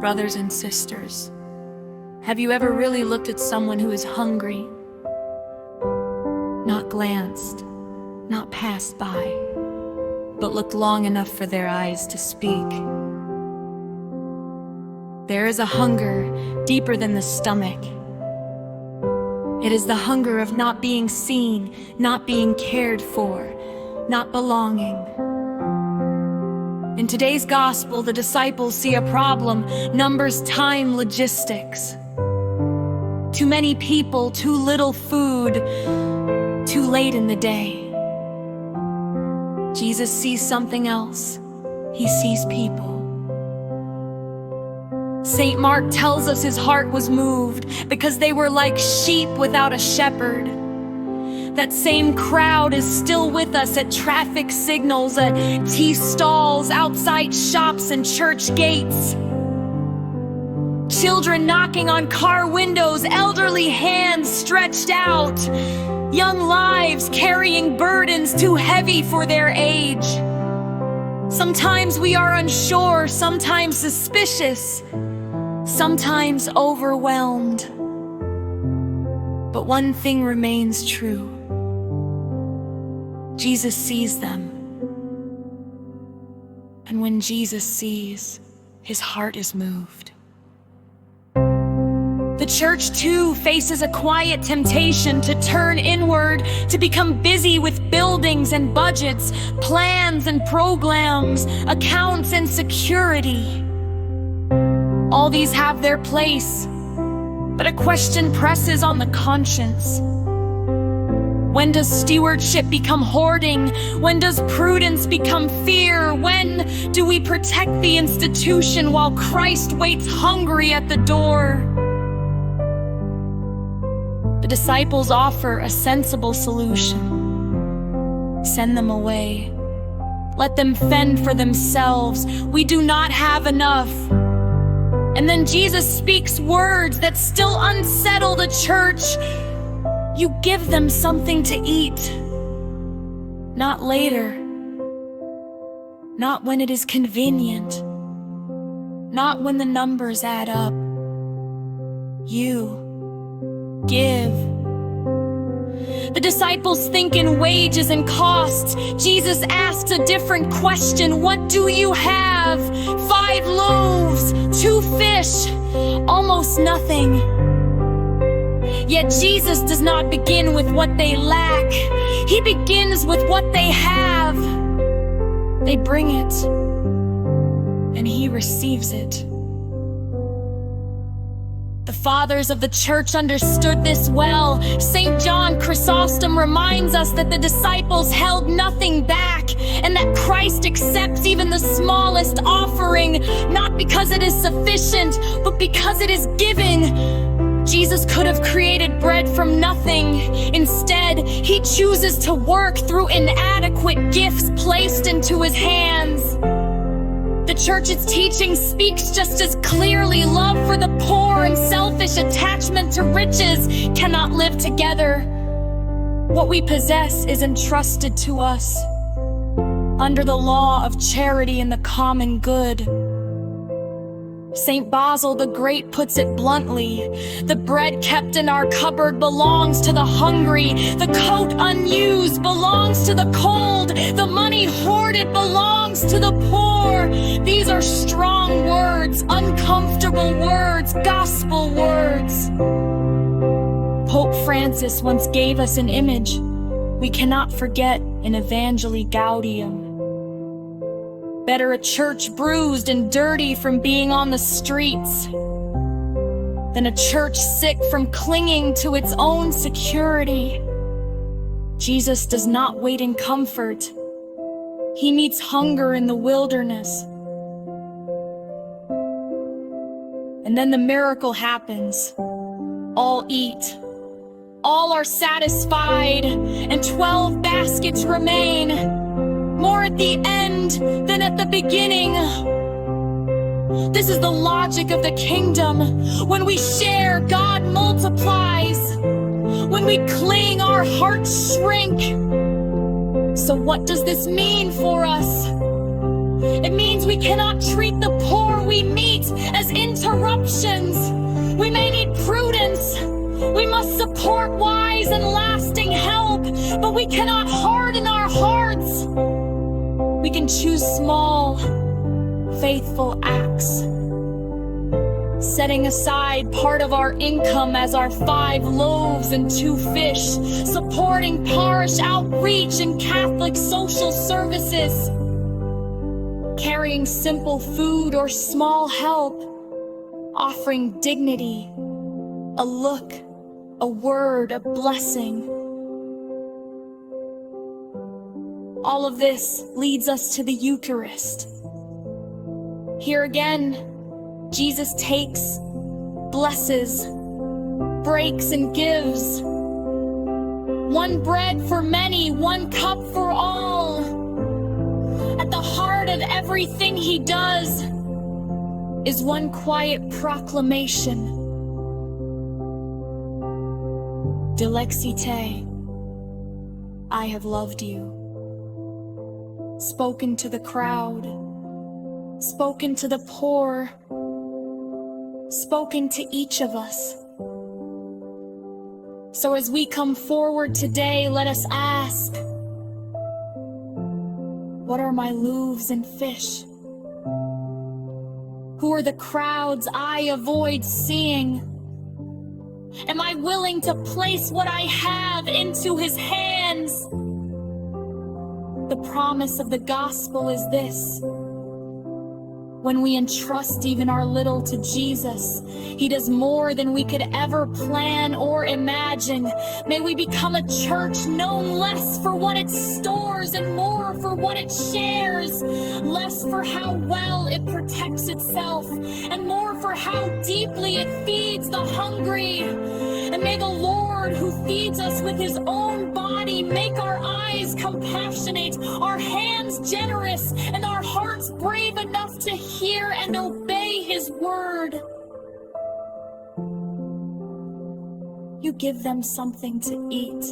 Brothers and sisters, have you ever really looked at someone who is hungry? Not glanced, not passed by, but looked long enough for their eyes to speak. There is a hunger deeper than the stomach. It is the hunger of not being seen, not being cared for, not belonging. In today's gospel, the disciples see a problem: numbers, time, logistics. Too many people, too little food, too late in the day. Jesus sees something else. He sees people. St. Mark tells us his heart was moved because they were like sheep without a shepherd. That same crowd is still with us at traffic signals, at tea stalls, outside shops and church gates. Children knocking on car windows, elderly hands stretched out, young lives carrying burdens too heavy for their age. Sometimes we are unsure, sometimes suspicious, sometimes overwhelmed. But one thing remains true. Jesus sees them. And when Jesus sees, his heart is moved. The church too faces a quiet temptation to turn inward, to become busy with buildings and budgets, plans and programs, accounts and security. All these have their place, but a question presses on the conscience. When does stewardship become hoarding? When does prudence become fear? When do we protect the institution while Christ waits hungry at the door? The disciples offer a sensible solution. Send them away. Let them fend for themselves. We do not have enough. And then Jesus speaks words that still unsettle the church. You give them something to eat. Not later. Not when it is convenient. Not when the numbers add up. You give. The disciples think in wages and costs. Jesus asks a different question. What do you have? 5 loaves, 2 fish, almost nothing. Yet Jesus does not begin with what they lack. He begins with what they have. They bring it, and he receives it. The fathers of the church understood this well. St. John Chrysostom reminds us that the disciples held nothing back, and that Christ accepts even the smallest offering, not because it is sufficient, but because it is given. Jesus could have created bread from nothing. Instead, he chooses to work through inadequate gifts placed into his hands. The church's teaching speaks just as clearly. Love for the poor and selfish attachment to riches cannot live together. What we possess is entrusted to us under the law of charity and the common good. St. Basil the Great puts it bluntly: the bread kept in our cupboard belongs to the hungry, the coat unused belongs to the cold, the money hoarded belongs to the poor. These are strong words, uncomfortable words, gospel words. Pope Francis once gave us an image we cannot forget in Evangelii Gaudium. Better a church bruised and dirty from being on the streets than a church sick from clinging to its own security. Jesus does not wait in comfort. He meets hunger in the wilderness. And then the miracle happens. All eat. All are satisfied, and 12 baskets remain. More at the end than at the beginning. This is the logic of the kingdom. When we share, God multiplies. When we cling, our hearts shrink. So what does this mean for us? It means we cannot treat the poor we meet as interruptions. We may need prudence. We must support wise and lasting help, but we cannot harden our hearts. We can choose small, faithful acts, setting aside part of our income as our 5 loaves and 2 fish, supporting parish outreach and Catholic social services, carrying simple food or small help, offering dignity, a look, a word, a blessing. All of this leads us to the Eucharist. Here again, Jesus takes, blesses, breaks, and gives. 1 bread for many, 1 cup for all. At the heart of everything he does is 1 quiet proclamation. Dilexite, I have loved you. Spoken to the crowd, spoken to the poor, spoken to each of us. So as we come forward today, let us ask, what are my loaves and fish? Who are the crowds I avoid seeing? Am I willing to place what I have into his hands? The promise of the gospel is this: when we entrust even our little to Jesus, he does more than we could ever plan or imagine. May we become a church known less for what it stores and more for what it shares, less for how well it protects itself, and more for how deeply it feeds the hungry. And may the Lord, who feeds us with his own body, make our eyes compassionate, our hands generous, and our hearts brave enough to hear and obey his word. You give them something to eat.